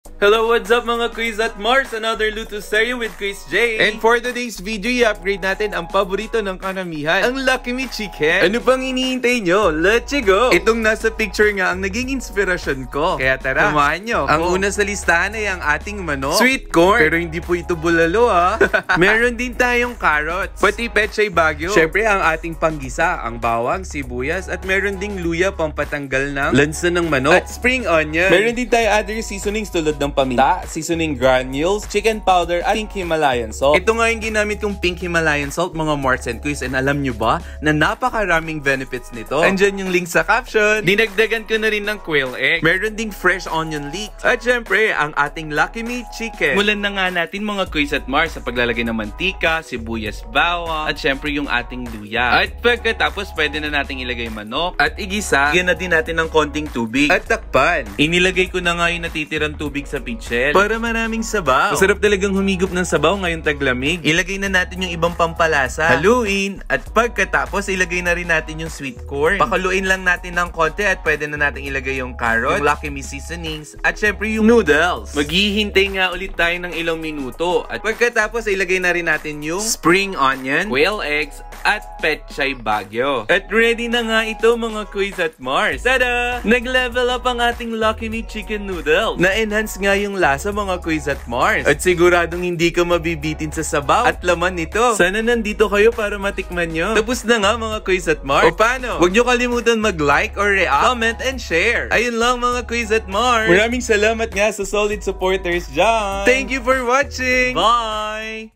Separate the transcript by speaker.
Speaker 1: Hello, what's up mga Quiz at Mars? Another Luto Seryo with Quiz J. And for today's video, i-upgrade natin ang paborito ng karamihan, ang Lucky Me Chicken. Ano pang iniintay nyo? Let's go! Itong nasa picture nga ang naging inspirasyon ko. Kaya tara, samahan nyo. Ang una sa listahan ay ang ating manok, sweet corn. Pero hindi po ito bulalo ha. Meron din tayong carrots, pati pechay bagyo. Syempre ang ating panggisa, ang bawang, sibuyas, at meron ding luya pampatanggal ng lansa ng manok. At spring onion. Meron din tayo other seasonings tulad ng paminta, seasoning granules, chicken powder, at pink Himalayan salt. Ito nga yung ginamit kong pink Himalayan salt, mga Mars and Quiz. And alam nyo ba na napakaraming benefits nito? Andyan yung link sa caption. Dinagdagan ko na rin ng quail egg. Meron ding fresh onion leeks. At syempre, ang ating Lucky Me Chicken. Mulan na nga natin mga Quiz at Mars sa paglalagay ng mantika, sibuyas, bawang, at syempre yung ating luya. At pagkatapos, pwede na nating ilagay manok at igisa. Igyan na din natin ng konting tubig at takpan. Inilagay ko na nga yung natitirang tubig sa pichel para maraming sabaw. Masarap talagang humigop ng sabaw ngayong taglamig. Ilagay na natin yung ibang pampalasa. Haluin at pagkatapos ilagay na rin natin yung sweet corn. Pakaluin lang natin ng konti at pwede na natin ilagay yung carrot, yung Lucky Me seasonings, at syempre yung noodles. Maghihintay nga ulit tayo ng ilang minuto at pagkatapos ilagay na rin natin yung spring onion, quail eggs, at pechay bagyo. At ready na nga ito mga Quiz at Mars. Tada! Nag-level up ang ating Lucky Me chicken noodles. Na-enhance nga yung lasa mga Quiz at Mars. At siguradong hindi ka mabibitin sa sabaw at laman nito. Sana nandito kayo para matikman nyo. Tapos na nga mga Quiz at Mars. O paano? Huwag nyo kalimutan mag-like or react, comment, and share. Ayun lang mga Quiz at Mars. Maraming salamat nga sa solid supporters dyan. Thank you for watching. Bye!